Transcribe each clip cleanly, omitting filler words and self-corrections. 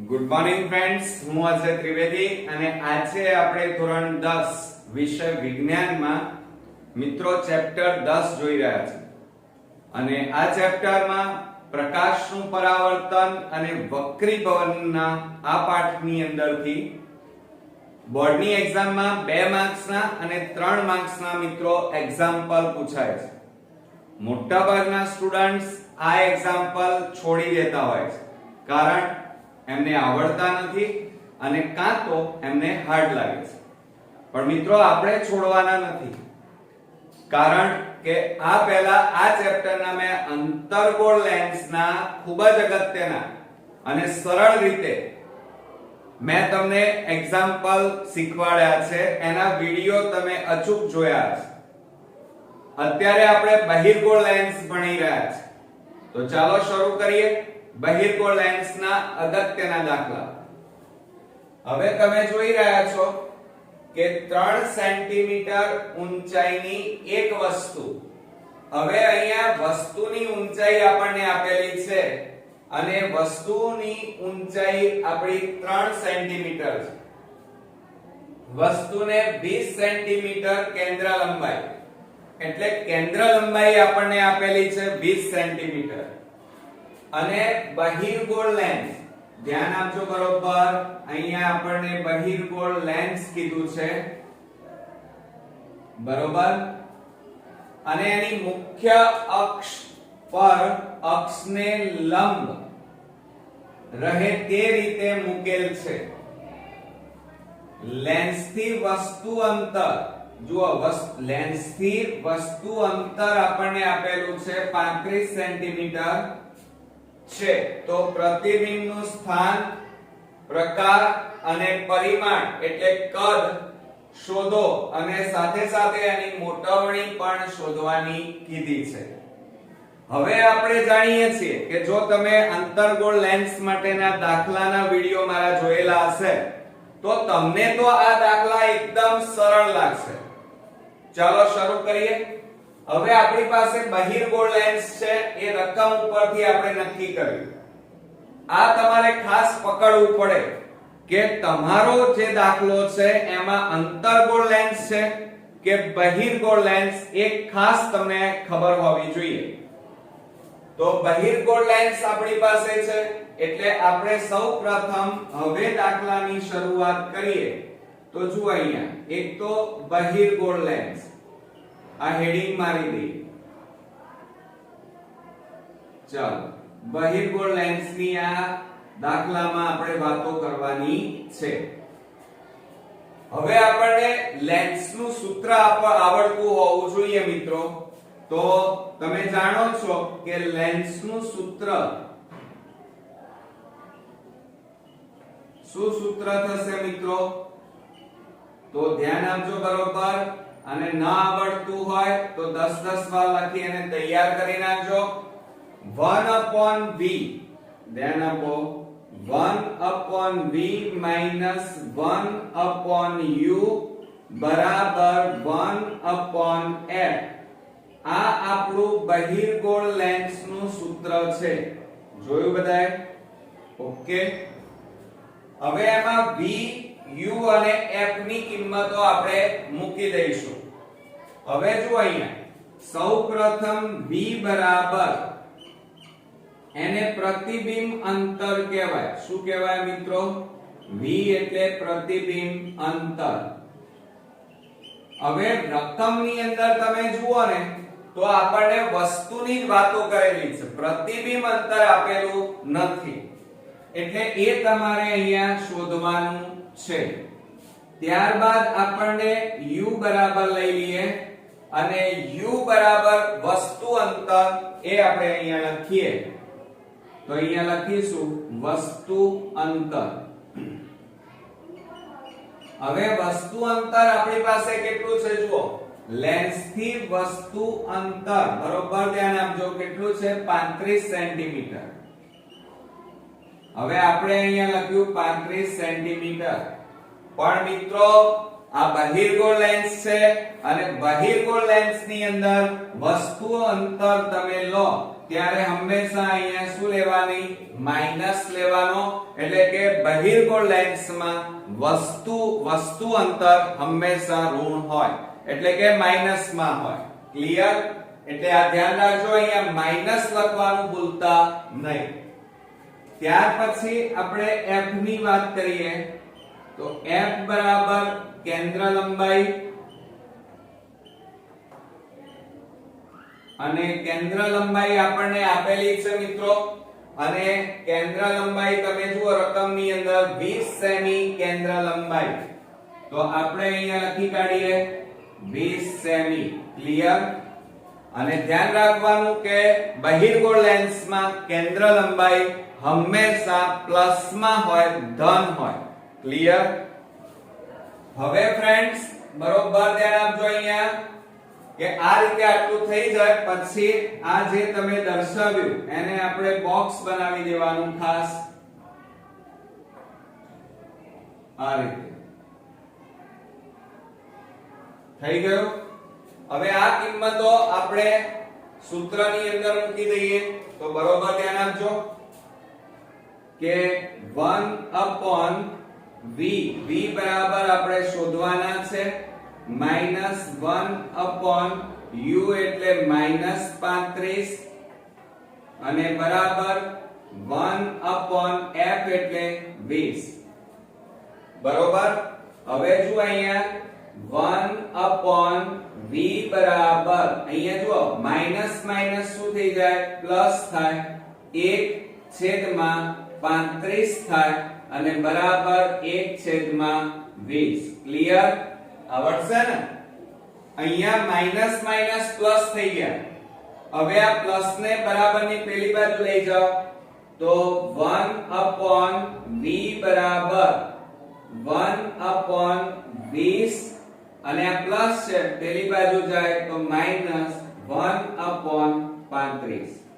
Good morning friends, હું અજય ત્રિવેદી અને આજે આપણે ધોરણ 10 વિષય વિજ્ઞાનમાં મિત્રો ચેપ્ટર 10 જોઈ રહ્યા છે અને આ ચેપ્ટરમાં પ્રકાશનું પરાવર્તન અને વક્રીભવનના આ પાઠની અંદરથી બોર્ડની એક્ઝામમાં 2 માર્ક્સના અને 3 માર્ક્સના મિત્રો એક્ઝામ્પલ પૂછાય છે. મોટાભાગના સ્ટુડન્ટ્સ આ એક્ઝામ્પલ છોડી દેતા હોય છે કારણ એમને આવડતા નથી અને કાં તો એમને હાર્ડ લાગે છે. પણ મિત્રો આપણે છોડવાના નથી કારણ કે આ પહેલા આ ચેપ્ટરના મેં અંતર્ગોળ લેન્સના ખૂબ જ અગત્યના અને સરળ રીતે મેં તમને એક્ઝામ્પલ શીખવાડ્યા છે. એના વિડિયો તમે અચૂક જોયા છે. અત્યારે આપણે બહિર્ગોળ લેન્સ ભણી રહ્યા છે. તો ચાલો શરૂ કરીએ બહિર્ગોળ લેન્સના અગત્યના દાખલા. હવે તમે જોઈ રહ્યા છો કે 3 સેન્ટીમીટર ઊંચાઈની એક વસ્તુ. હવે અહીંયા વસ્તુની ઊંચાઈ આપણને આપેલી છે અને વસ્તુની ઊંચાઈ આપણી 3 સેન્ટીમીટર છે. વસ્તુને 20 સેન્ટીમીટર કેન્દ્ર લંબાઈ એટલે કેન્દ્ર લંબાઈ આપણને આપેલી છે 20 સેન્ટીમીટર અને બહિર્ગોળ લેન્સ ધ્યાન આપજો બરોબર. અહીંયા આપણને બહિર્ગોળ લેન્સ કીધું છે બરોબર અને એની મુખ્ય અક્ષ પર અક્ષને લંબ રહે તે રીતે મૂકેલ છે. લેન્સથી વસ્તુ અંતર જુઓ, લેન્સથી વસ્તુ અંતર આપણને આપેલું છે 35 સેન્ટીમીટર છે. તો પ્રતિબિંબનું સ્થાન, પ્રકાર અને પરિમાણ એટલે કદ શોધો અને સાથે સાથે એની મોટવણી પણ શોધવાની કીધી છે. હવે આપણે જાણીએ છીએ કે જો તમે અંતર્ગોળ લેન્સ માટેના દાખલાના વિડિયો મારા જોયેલા હશે તો તમને તો આ દાખલા એકદમ સરળ લાગશે. ચાલો શરૂ કરીએ. હવે આપણી પાસે બહિર્ગોળ લેન્સ છે એ રકમ ઉપરથી આપણે નક્કી કર્યું. આ તમારે ખાસ પકડવું પડે કે તમારો જે દાખલો છે એમાં અંતર્ગોળ લેન્સ છે કે બહિર્ગોળ લેન્સ એ ખાસ તમને ખબર હોવી જોઈએ. તો બહિર્ગોળ લેન્સ આપણી પાસે છે એટલે આપણે સૌપ્રથમ હવે દાખલાની શરૂઆત કરીએ. તો જુઓ અહીંયા એક તો બહિર્ગોળ લેન્સ, આ હેડિંગ મારી દઈએ. ચાલો બહિર્ગોળ લેન્સની આ દાખલામાં આપણે વાતો કરવાની છે. હવે આપણને લેન્સનું સૂત્ર આવડતું હોવું જોઈએ મિત્રો. તો તમે જાણો છો કે લેન્સનું સૂત્ર શું સૂત્ર થશે મિત્રો? તો ધ્યાન આપજો બરોબર અને ન આવડતું હોય તો 10 વાર લખી અને તૈયાર કરી નાખજો. 1/v ધ્યાન આપો 1/v - 1/u બરાબર 1/f. આ આપણું બહિર્ગોળ લેન્સનું સૂત્ર છે. જોયું બધાએ? ઓકે. હવે એમાં v, u અને f ની કિંમતો આપણે મૂકી દઈશું. હવે જો અહીંયા સૌપ્રથમ v બરાબર એને પ્રતિબિંબ અંતર કહેવાય. શું કહેવાય મિત્રો? v એટલે પ્રતિબિંબ અંતર. હવે રકમની અંદર તમે જુઓ ને તો આપણને વસ્તુની જ વાતો કરેલી છે, પ્રતિબિંબ અંતર આપેલું નથી એટલે એ તમારે અહીંયા શોધવાનું છે. ત્યારબાદ આપણને u બરાબર લઈ લઈએ અને u બરાબર વસ્તુ અંતર એ આપણે અહીંયા લખીએ. તો અહીંયા લખીશું વસ્તુ અંતર. હવે વસ્તુ અંતર આપણી પાસે કેટલું છે જુઓ, લેન્સથી વસ્તુ અંતર બરોબર ધ્યાન આપજો કેટલું છે 35 સેન્ટીમીટર. હવે આપણે અહીંયા લખ્યું 35 સેન્ટીમીટર. પણ મિત્રો આ બહિર્ગોળ લેન્સ છે અને બહિર્ગોળ લેન્સની અંદર વસ્તુ અંતર તમે લો ત્યારે હંમેશા અહીંયા શું લેવાની માઈનસ લેવાનો એટલે કે બહિર્ગોળ લેન્સમાં વસ્તુ અંતર હંમેશા ઋણ હોય એટલે કે માઈનસ માં હોય ક્લિયર એટલે આ ધ્યાન રાખજો અહીંયા માઈનસ લખવાનું ભૂલતા નહીં ત્યાર પછી આપણે f ની વાત કરીએ તો f બરાબર કેન્દ્ર લંબાઈ અને કેન્દ્ર લંબાઈ આપણને આપેલી છે મિત્રો અને કેન્દ્ર લંબાઈ તમે જુઓ રકમની અંદર 20 સેમી કેન્દ્ર લંબાઈ તો આપણે અહીંયા લખી કાઢીએ 20 સેમી ક્લિયર અને ધ્યાન રાખવાનું કે બહિર્ગોળ લેન્સમાં કેન્દ્ર લંબાઈ હંમેશા પ્લસ માં હોય ધન હોય ક્લિયર હવે ફ્રેન્ડ્સ બરોબર ધ્યાન આપજો અહીંયા કે આ રીતે આટલું થઈ જાય પછી આ જે તમે દર્શાવ્યું એને આપણે બોક્સ બનાવી દેવાનું ખાસ આ રીતે થઈ ગયું હવે આ કિંમતો આપણે સૂત્રની અંદર મૂકી દઈએ તો બરોબર ધ્યાન આપજો કે 1/v v બરાબર આપણે શોધવાના છે -1/u એટલે -35 અને બરાબર 1/f એટલે 20 બરોબર હવે જો અહીંયા 1/v બરાબર અહીંયા જુઓ માઈનસ માઈનસ શું થઈ જાય પ્લસ થાય 1/35 થાય અને બરાબર 1/20 ક્લિયર આવડશે ને અહીંયા માઈનસ માઈનસ પ્લસ થઈ ગયા હવે આ પ્લસ ને બરાબરની પેલી બાજુ લઈ જાઓ તો 1/v બરાબર 1/20 અને આ પ્લસ છે પેલી બાજુ જાય તો માઈનસ 1/35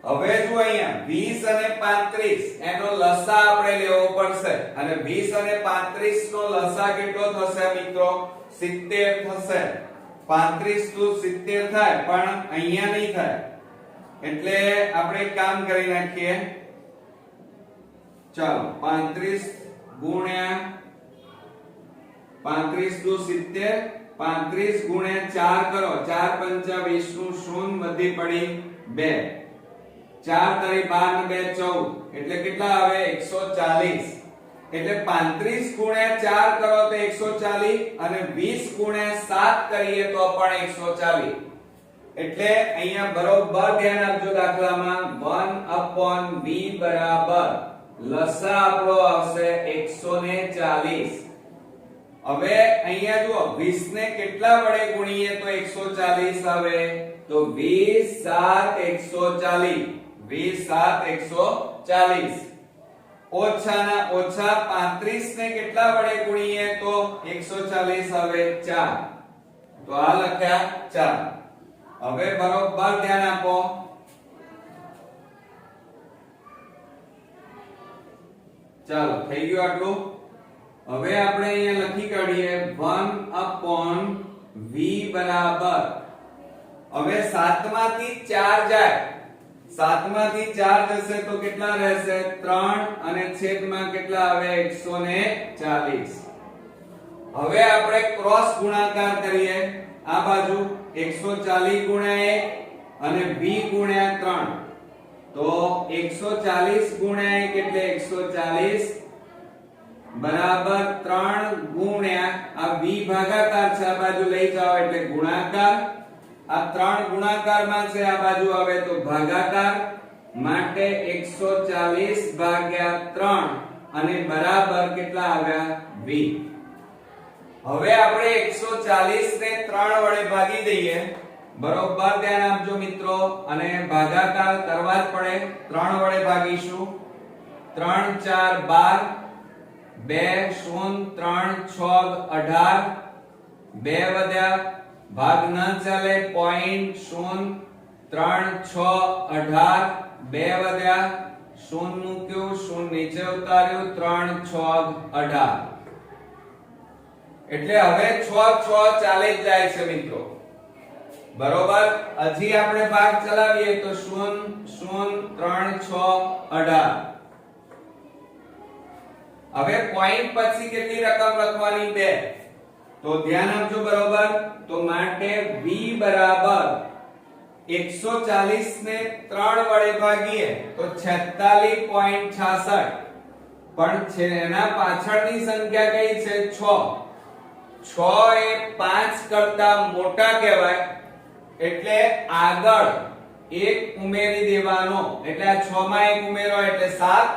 હવે જો અહીંયા 20 અને 35 એનો લસા આપણે લેવો પડશે અને 20 અને 35 નો લસા કેટલો થશે મિત્રો 70 થશે 35 + 70 થાય પણ અહીંયા નહીં થાય એટલે આપણે એક કામ કરી નાખીએ ચાલો 35 ગુણ્યા 35 + 70 35 ગુણ્યા 4 કરો 4 5 20 નું શૂન્ય વધી પડી 2 4 તરી 12 ને 2 14 એટલે કેટલા આવે 140 એટલે 35 ગુણ્યા 4 કરો તો 140 અને 20 ગુણ્યા 7 કરીએ તો પણ 140 એટલે અહીંયા બરોબર ધ્યાન આપજો દાખલામાં 1/v બરાબર લસા આપણો આવશે 140 હવે અહીંયા જુઓ 20 ને કેટલા વડે ગુણીએ તો 140 આવે તો 20 7 140 20 7 140 ઓછા ના ઓછા 35 ને કેટલા વડે ગુણીએ તો 140 આવે 4 તો આ લખ્યા 4 હવે બરોબર ધ્યાન આપો ચાલો થઈ ગયું આટલું હવે આપણે અહીંયા લખી કાઢીએ 1/v બરાબર હવે 7 માંથી 4 જાય 7 માંથી 4 જશે તો કેટલા રહેશે 3 અને છેદમાં કેટલા આવે 140 હવે આપણે ક્રોસ ગુણાકાર કરીએ આ બાજુ 140 ગુણ્યા 1 અને v ગુણ્યા 3 તો 140 ગુણ્યા 1 એટલે 140 બરાબર 3 ગુણ્યા આ v ભાગાકાર છે આ બાજુ લઈ જાઓ એટલે ગુણાકાર આ 3 ગુણાકારમાં છે આ બાજુ આવે તો ભાગાકાર માટે 140 ભાગ્યા 3 અને બરાબર કેટલા આવ્યા 20 હવે આપણે 140 ને 3 વડે ભાગી દઈએ બરોબર ધ્યાન આપજો મિત્રો અને ભાગાકાર કરવા જ પડે 3 વડે ભાગીશું 3 4 12 2 0 3 6 18 2 વધ્યા ભાગ ન ચાલે 0.0 3 6 18 2 વધ્યા 0 મૂક્યું 0 નીચે ઉતાર્યું 3 6 18 એટલે હવે 6 6 ચાલે જ જાય છે મિત્રો બરોબર. હજી આપણે ભાગ ચલાવીએ તો 0 0 3 6 18. હવે પોઈન્ટ પછી કેટલી રકમ લખવાની? 2. તો ધ્યાન આપજો. બરોબર. તો માટે v બરાબર 140 ને 3 વડે ભાગીએ તો 46.66. પણ છે એના પાછળની સંખ્યા કઈ છે? 6. 6 એ 5 કરતા મોટા કહેવાય, એટલે આગળ 1 ઉમેરી દેવાનો. એટલે આ 6 માં 1 ઉમેરો એટલે 7,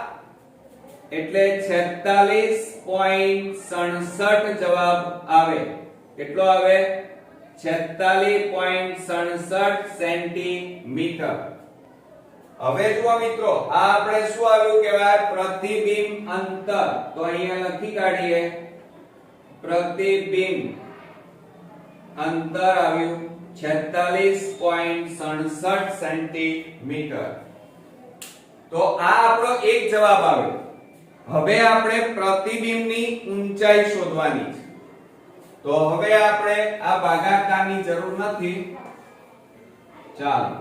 એટલે 46.67 જવાબ આવે. કેટલો આવે? 46.67 સેન્ટીમીટર. હવે જુઓ મિત્રો, આ આપણે શું આવ્યું કહેવાય? પ્રતિબિંબ અંતર. તો અહીંયા લખી કાઢીએ, પ્રતિબિંબ અંતર આવ્યું 46.67 સેન્ટીમીટર. તો આ આપણો એક જવાબ આવ્યો. હવે આપણે પ્રતિબિંબની ઊંચાઈ શોધવાની છે. તો હવે આપણે આ ભાગાકારની જરૂર નથી. ચાલો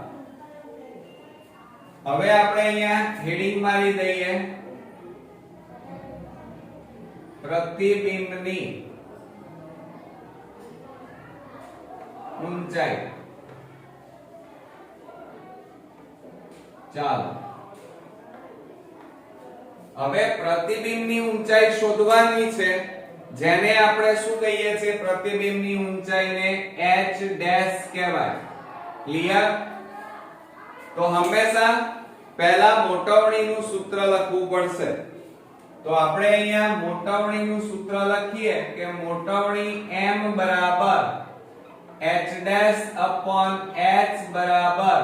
હવે આપણે અહીંયા હેડિંગ મારી દઈએ, પ્રતિબિંબની ઊંચાઈ. ચાલો હવે પ્રતિબિંબની ઊંચાઈ શોધવાની છે, જેને આપણે શું કહીએ છીએ? પ્રતિબિંબની ઊંચાઈને h ડેશ કહેવાય. ક્લિયર? તો હંમેશા પહેલા મોટવણીનું સૂત્ર લખવું પડશે. તો આપણે અહીંયા મોટવણીનું સૂત્ર લખીએ કે મોટવણી m બરાબર h ડેશ upon h બરાબર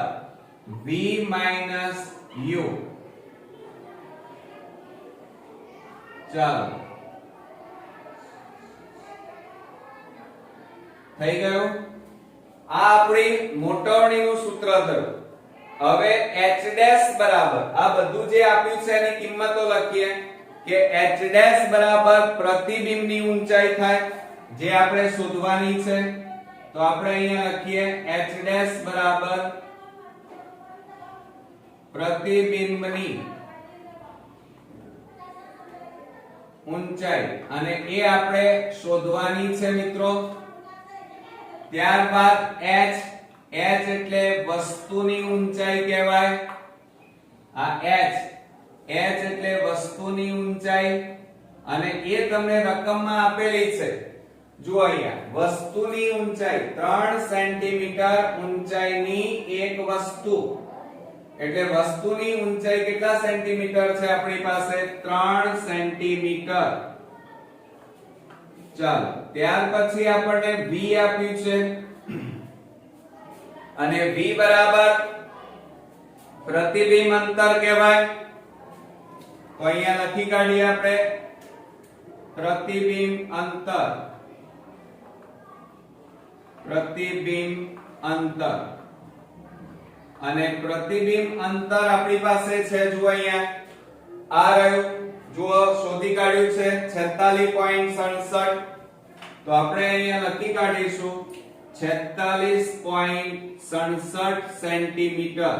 v minus u. ચાલો થઈ ગયું. આ આપણી મોટવણીનું સૂત્ર થયું. હવે h ડેશ બરાબર આ બધું જે આપ્યું છે એની કિંમતો લખીએ કે h ડેશ બરાબર પ્રતિબિંબની ઊંચાઈ થાય, જે આપણે શોધવાની છે. તો આપણે અહીંયા લખીએ h ડેશ બરાબર પ્રતિબિંબની ઊંચાઈ, અને એ આપણે શોધવાની છે મિત્રો. ત્યારબાદ h એટલે વસ્તુની ઊંચાઈ કહેવાય. આ h એટલે વસ્તુની ઊંચાઈ, અને એ તમને રકમમાં આપેલી છે. જુઓ અહીંયા વસ્તુની ઊંચાઈ 3 સેન્ટીમીટર ઊંચાઈની એક વસ્તુ, એટલે વસ્તુની ઊંચાઈ કેટલા સેન્ટીમીટર છે આપણી પાસે? 3 સેન્ટીમીટર. ચાલો ત્યાર પછી આપણને v આપ્યું છે, અને v બરાબર પ્રતિબિંબ અંતર કહેવાય. તો અહીંયા લખી કાઢીએ આપણે પ્રતિબિંબ અંતર. પ્રતિબિંબ અંતર, અને પ્રતિબિંબ અંતર આપણી પાસે છે. જુઓ અહીંયા આ રહ્યું. જુઓ શોધી કાઢ્યું છે 46.67. તો આપણે અહીંયા લખી કાઢીશું 46.67 સેન્ટીમીટર.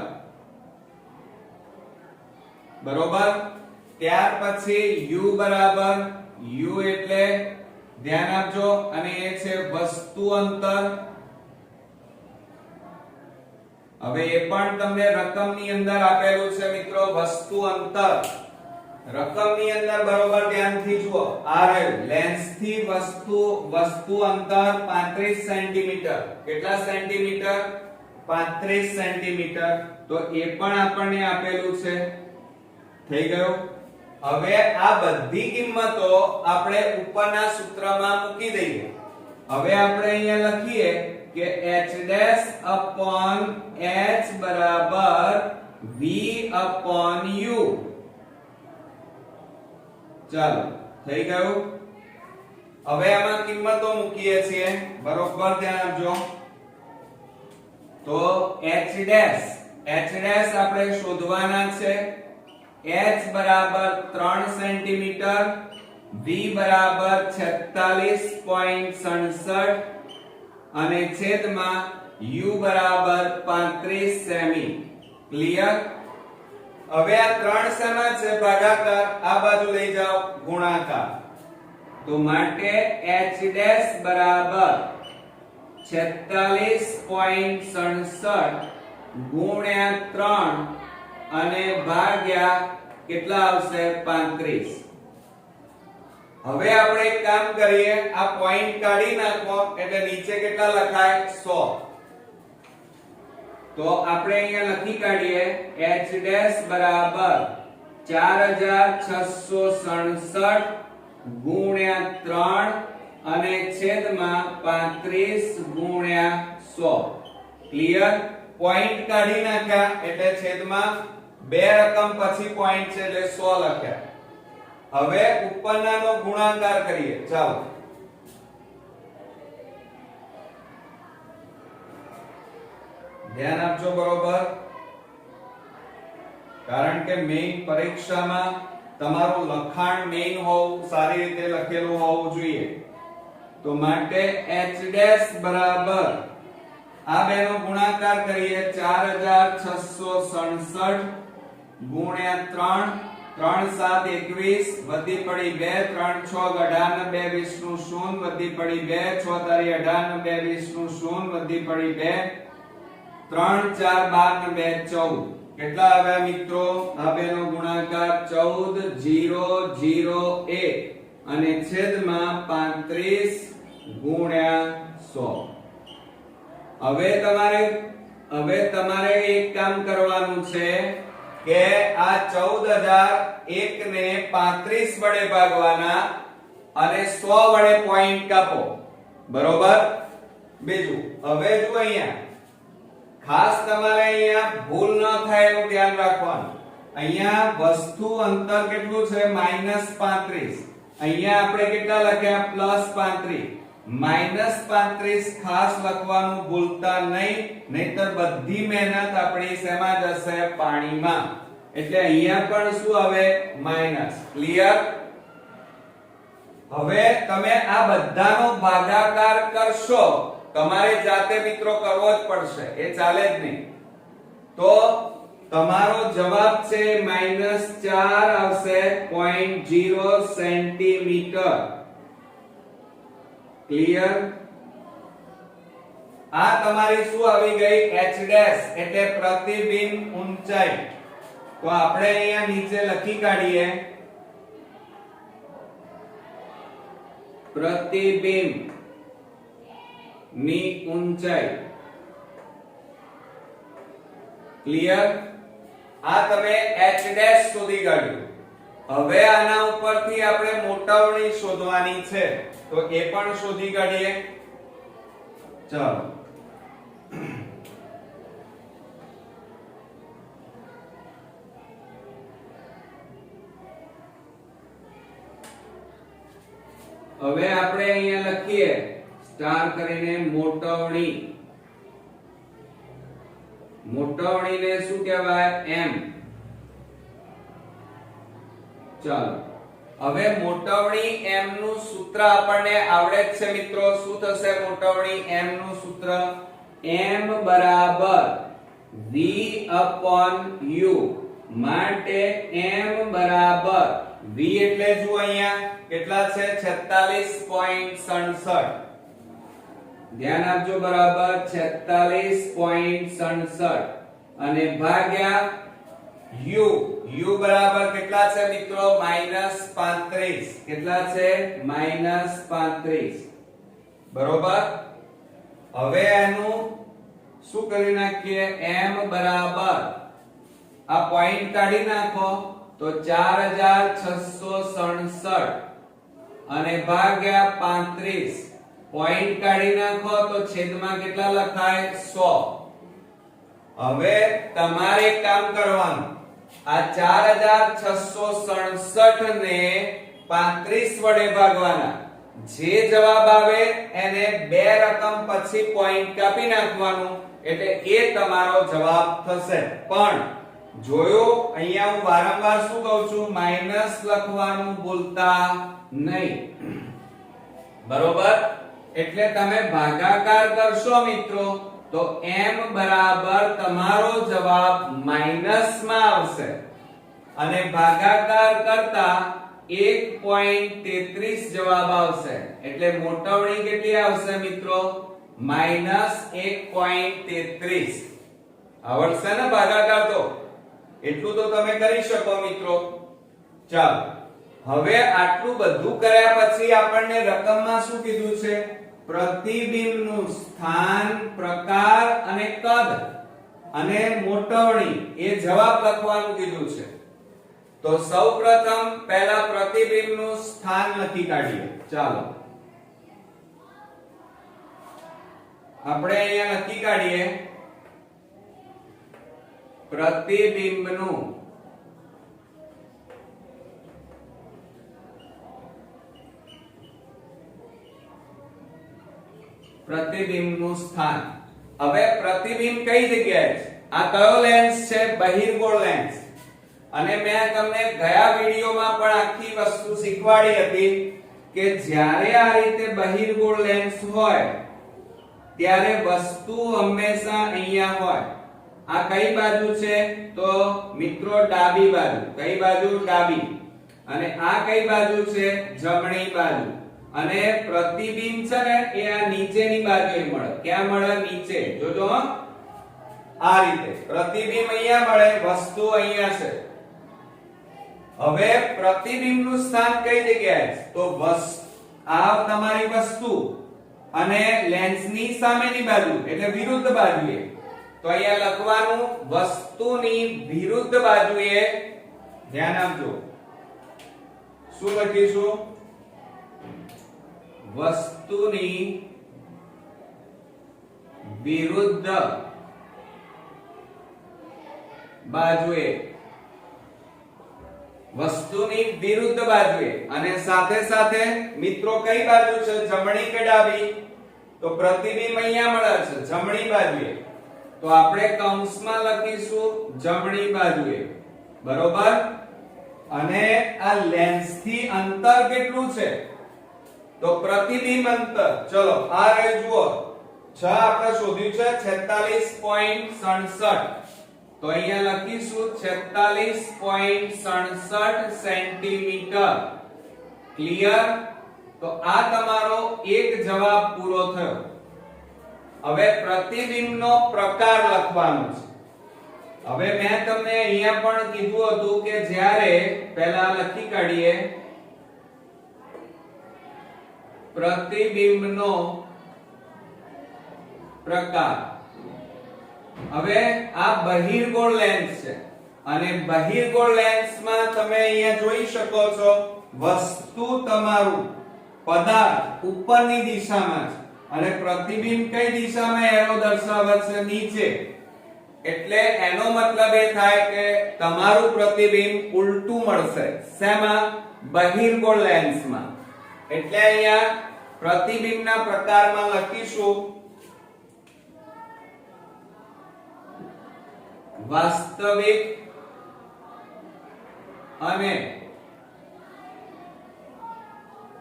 બરોબર. ત્યાર પછી u બરાબર, u એટલે ધ્યાન આપજો, અને એ છે વસ્તુ અંતર. હવે એ પણ તમને રકમની અંદર આપેલું છે મિત્રો, વસ્તુ અંતર. રકમની અંદર બરોબર ધ્યાનથી જુઓ. આ રહ્યું લેન્સ થી વસ્તુ અંતર 35 સેન્ટીમીટર. કેટલા સેન્ટીમીટર? 35 સેન્ટીમીટર. તો એ પણ આપણને આપેલું છે. થઈ ગયું. હવે આ બધી કિંમતો આપણે ઉપરના સૂત્રમાં મૂકી દઈએ. હવે આપણે અહીંયા લખીએ કે h ડેશ upon h બરાબર v upon u. ચાલો થઈ ગયું. હવે આમાં કિંમતો મૂકીએ છીએ. બરોબર ધ્યાન આપજો. તો h ડેશ આપણે શોધવાના છે. h બરાબર 3 સેન્ટીમીટર, v બરાબર 46.67, અને છેદમાં u બરાબર 35 સેમી. ક્લિયર? હવે આ ત્રણ શેના છે? ભાગાકાર. આ બાજુ લઈ જાઓ ગુણાકાર. તો માટે h ડેશ બરાબર 46.67 ગુણ્યા 3 અને ભાગ્યા કેટલા આવશે? 35. હવે આપણે એક કામ કરીએ, આ પોઈન્ટ કાઢી નાખો એટલે નીચે કેટલા લખાય? 100. તો આપણે અહીંયા લખી કાઢીએ h ડેશ બરાબર 4667 ગુણ્યા 3 અને છેદમાં 35 ગુણ્યા 100. ક્લિયર? પોઈન્ટ કાઢી નાખ્યા એટલે છેદમાં બે રકમ પછી પોઈન્ટ છે એટલે 100 લખ્યા. હવે ઉપરનાનો ગુણાકાર કરીએ. ચાલો ધ્યાન આપજો બરોબર, કારણ કે મેઈન પરીક્ષામાં તમારું લખાણ મેઈન હોવું, સારી રીતે લખેલું હોવું જોઈએ. તો માટે h ડેશ બરાબર આ બેનો ગુણાકાર કરીએ 4667 ગુણ્યા 3 3 7 21 વધી પડી 2 3 6 18 2 20 નું 0 વધી પડી 2 6 તારી 18 2 20 નું 0 વધી પડી 2 3 4 12 ને 2 14. કેટલા આવ્યા મિત્રો? આ બેનો ગુણાકાર 14 0 0 1 અને છેદમાં 35 ગુણ્યા 100. હવે તમારે એક કામ કરવાનું છે કે આ 14001 ને 35 વડે ભાગવાના અને 100 વડે પોઈન્ટ કાપો. બરોબર? બીજું હવે જો અહીંયા ખાસ તમારે અહીંયા ભૂલ ન થાય એનું ધ્યાન રાખવાનું. અહીંયા વસ્તુ અંતર કેટલું છે? -35. અહીંયા આપણે કેટલા લખ્યા? +35. -35 ખાસ લખવાનું ભૂલતા નહીં, નહીતર બધી મહેનત આપણી શેમાં જશે? પાણીમાં. એટલે અહીંયા પણ શું આવે? માઈનસ. ક્લિયર? હવે તમે આ બધાનો ભાગાકાર કરશો, તમારે જાતે મિત્રો કરવો જ પડશે, એ ચાલે જ નહીં. તો તમારો જવાબ છે -4 આવશે 0.0 સેન્ટીમીટર. ક્લિયર? આ તમારી શું આવી ગઈ? h ડેશ એટલે પ્રતિબિંબ ઊંચાઈ. તો આપણે અહીંયા નીચે લખી કાઢીએ પ્રતિબિંબ ની ઊંચાઈ. ક્લિયર? આ તમે h ડેશ શોધી કાઢ્યું. હવે આના ઉપરથી આપણે મોટાવણી શોધવાની છે, તો એ પણ શોધી કાઢીએ. ચાલો હવે આપણે અહીંયા લખીએ સ્ટાર કરીને મોટવણી. મોટવણીને શું કહેવાય? m. ચાલો હવે મોટવણી m નું સૂત્ર આપણને આવડે જ છે મિત્રો. શું થશે મોટવણી m નું સૂત્ર? m બરાબર v upon u. માટે m બરાબર v એટલે જુઓ અહીંયા કેટલા છે? 46.67. ધ્યાન આપજો બરાબર 46.67 અને ભાગ્યા u. u બરાબર કેટલા છે મિત્રો? -35. કેટલા છે? -35. બરોબર? હવે એનું શું કરી નાખીએ? m બરાબર આ પોઈન્ટ કાઢી નાખો તો 4667 અને ભાગ્યા 35. પોઈન્ટ કાઢી નાખો તો છેદમાં કેટલા લખાય? 100. હવે તમારે કામ કરવાનું, આ 4667 ને 35 વડે ભાગવાના. જે જવાબ આવે એને બે રકમ પછી પોઈન્ટ કાપી નાખવાનું, એટલે એ તમારો જવાબ થશે. પણ જોયો અહીંયા હું વારંવાર શું કહું છું? માઈનસ લખવાનું ભૂલતા નહીં. બરોબર? એટલે તમે ભાગાકાર કરશો મિત્રો તો m બરાબર તમારો જવાબ માઈનસ માં આવશે અને ભાગાકાર કરતા 1.33 જવાબ આવશે એટલે મોટવણી કેટલી આવશે મિત્રો -1.33 આવડશે ને ભાગાકાર તો એટલું તો તમે કરી શકો મિત્રો ચાલો હવે આટલું બધું કર્યા પછી આપણને રકમમાં શું કીધું છે પ્રતિબિંબનું સ્થાન પ્રકાર અને કદ અને મોટવણી એ જવાબ લખવાનું કીધું છે તો સૌપ્રથમ પહેલા પ્રતિબિંબનું સ્થાન લખી કાઢીએ ચાલો આપણે અહીંયા લખી કાઢીએ પ્રતિબિંબનું સ્થાન હવે પ્રતિબિંબ કઈ જગ્યાએ છે આ કયો લેન્સ છે બહિર્ગોળ લેન્સ અને મેં તમને ગયા વિડિયોમાં પણ આખી વસ્તુ શીખવાડી હતી કે જ્યારે આ રીતે બહિર્ગોળ લેન્સ હોય ત્યારે વસ્તુ હંમેશા અહીંયા હોય આ કઈ બાજુ છે તો મિત્રો ડાબી બાજુ કઈ બાજુ ડાબી અને આ કઈ બાજુ છે જમણી બાજુ અને પ્રતિબિંબ છે ને એ આ નીચેની બાજુએ મળે ક્યાં મળે નીચે જોજો આ રીતે પ્રતિબિંબ અહીંયા મળે વસ્તુ અહીંયા છે હવે પ્રતિબિંબનું સ્થાન કઈ જગ્યાએ છે તો આ તમારી વસ્તુ અને લેન્સની સામેની બાજુ એટલે વિરુદ્ધ બાજુએ તો અહીંયા લખવાનું વસ્તુની વિરુદ્ધ બાજુએ ધ્યાન આપજો શું લખીશું વસ્તુની વિરુદ્ધ બાજુએ વસ્તુની વિરુદ્ધ બાજુએ અને સાથે સાથે મિત્રો કઈ બાજુ છે જમણી કે ડાબી તો પ્રતિબિંબ અહીંયા મળે છે જમણી બાજુએ તો આપણે કૌંસમાં લખીશું જમણી બાજુએ બરોબર અને આ લેન્સ થી અંતર કેટલું છે તો પ્રતિબિંબ અંતર ચલો આ રે જુઓ આપણે શોધ્યું છે 46.67 તો અહીંયા લખીશું 46.67 સેન્ટીમીટર ક્લિયર તો આ તમારો એક જવાબ પૂરો થયો હવે પ્રતિબિંબનો પ્રકાર લખવાનો છે હવે મેં તમને અહીંયા પણ કીધું હતું કે જ્યારે પહેલા લખી કાઢીએ પ્રતિબિંબનો પ્રકાર હવે આ બહિર્ગોળ લેન્સ છે અને બહિર્ગોળ લેન્સમાં તમે અહીંયા જોઈ શકો છો વસ્તુ તમારું પદાર્થ ઉપરની દિશામાં છે અને પ્રતિબિંબ કઈ દિશામાં એરો દર્શાવે છે નીચે એટલે એનો મતલબ એ થાય કે તમારું પ્રતિબિંબ ઉલટું મળશે શેમાં બહિર્ગોળ લેન્સમાં એટલે અહીંયા પ્રતિબિંબના પ્રકારમાં લખીશું વાસ્તવિક અને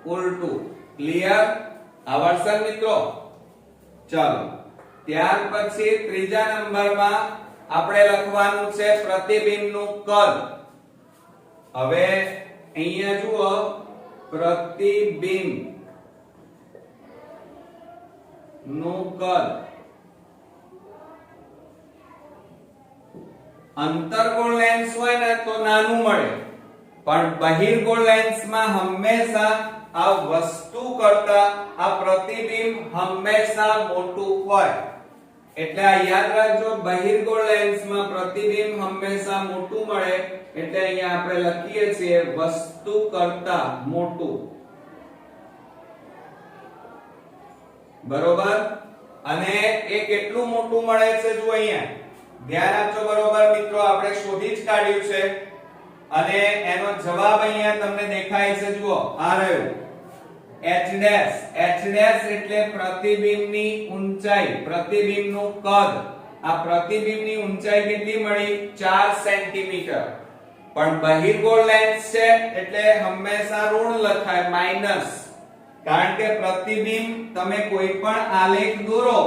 ઉલટું ક્લિયર આવડશે મિત્રો ચાલો ત્યાર પછી ત્રીજા નંબરમાં આપણે લખવાનું છે પ્રતિબિંબનું કદ હવે અહીંયા જુઓ પ્રતિબિંબ નું કદ અંતર્ગોળ લેન્સ હોય ને તો નાનું મળે પણ બહિર્ગોળ લેન્સમાં હંમેશા આ વસ્તુ કરતા આ પ્રતિબિંબ હંમેશા મોટું હોય એટલે આ યાદ રાખજો બહિર્ગોળ લેન્સમાં પ્રતિબિંબ હંમેશા મોટું મળે એટલે અહીંયા આપણે લખીએ છીએ વસ્તુ કરતા મોટું બરોબર અને એ કેટલું મોટું મળે છે જો અહીંયા ધ્યાન આપજો બરોબર મિત્રો આપણે શોધી જ કાઢ્યું છે અને એનો જવાબ અહીંયા તમને દેખાય છે જુઓ આ રહ્યો h ડેશ એટલે પ્રતિબિંબની ઊંચાઈ પ્રતિબિંબનું કદ આ પ્રતિબિંબની ઊંચાઈ કેટલી મળી 4 સેન્ટીમીટર પણ બહિર્ગોળ લેન્સ છે એટલે હંમેશા ઋણ લખાય માઈનસ કારણ કે પ્રતિબિંબ તમે કોઈ પણ આલેખ દોરો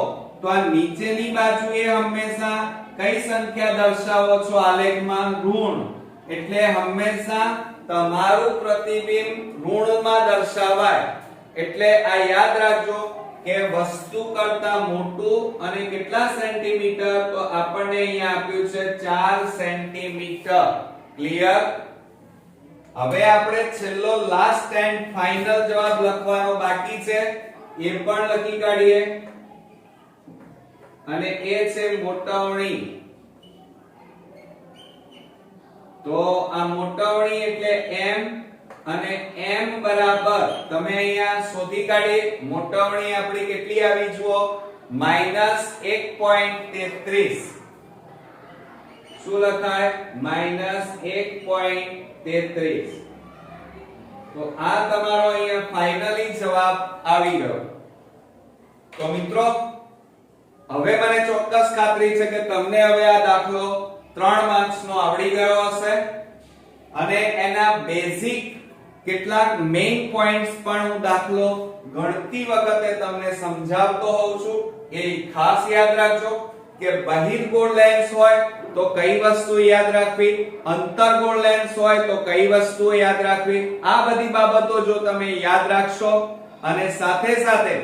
તો આ નીચેની બાજુએ હંમેશા કઈ સંખ્યા દર્શાવો છો આલેખમાં? ઋણ. એટલે હંમેશા તમારું પ્રતિબિંબ ઋણમાં દર્શાવાય. એટલે આ યાદ રાખજો કે વસ્તુ કરતા મોટું અને કેટલા સેન્ટીમીટર? તો આપણને અહીંયા આપ્યું છે 4 સેન્ટીમીટર. ક્લિયર? હવે આપણે છેલ્લો લાસ્ટ એન્ડ ફાઇનલ જવાબ લખવાનો બાકી છે, એ પણ લખી કાઢીએ. અને એ છે મોટવણી. તો આ મોટવણી એટલે m, અને m બરાબર તમે અહીંયા શોધી કાઢી. મોટવણી આપણી કેટલી આવી જુઓ? -1.33. શું લખાય? -1.33. તો આ તમારો અહીંયા ફાઇનલી જવાબ આવી ગયો. તો મિત્રો હવે મને ચોક્કસ ખાતરી છે કે તમને હવે આ દાખલો 3 માર્ક્સ નો આવડી ગયો હશે, અને એના બેઝિક કેટલાક મેઇન પોઈન્ટ્સ પણ હું દાખલો ગણતી વખતે તમને સમજાવતો હોઉં છું. એ ખાસ યાદ રાખજો કે બહિર્ગોળ લેન્સ હોય તો કઈ વસ્તુ યાદ રાખવી, અંતર્ગોળ લેન્સ હોય તો કઈ વસ્તુ યાદ રાખવી. આ બધી બાબતો જો તમે યાદ રાખશો અને સાથે સાથે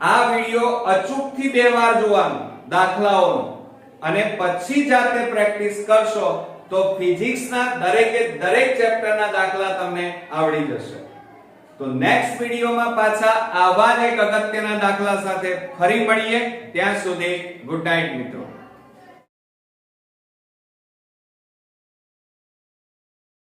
આ વિડિયો અચૂકથી 2 વાર જોવાનો દાખલાઓનો, અને પછી જાતે પ્રેક્ટિસ કરશો તો ફિઝિક્સના દરેકે દરેક ચેપ્ટરના દાખલા તમને આવડી જશે. તો નેક્સ્ટ વિડિયોમાં પાછા આવા જ એક અગત્યના દાખલા સાથે ફરી મળીએ. ત્યાં સુધી ગુડ નાઇટ મિત્રો.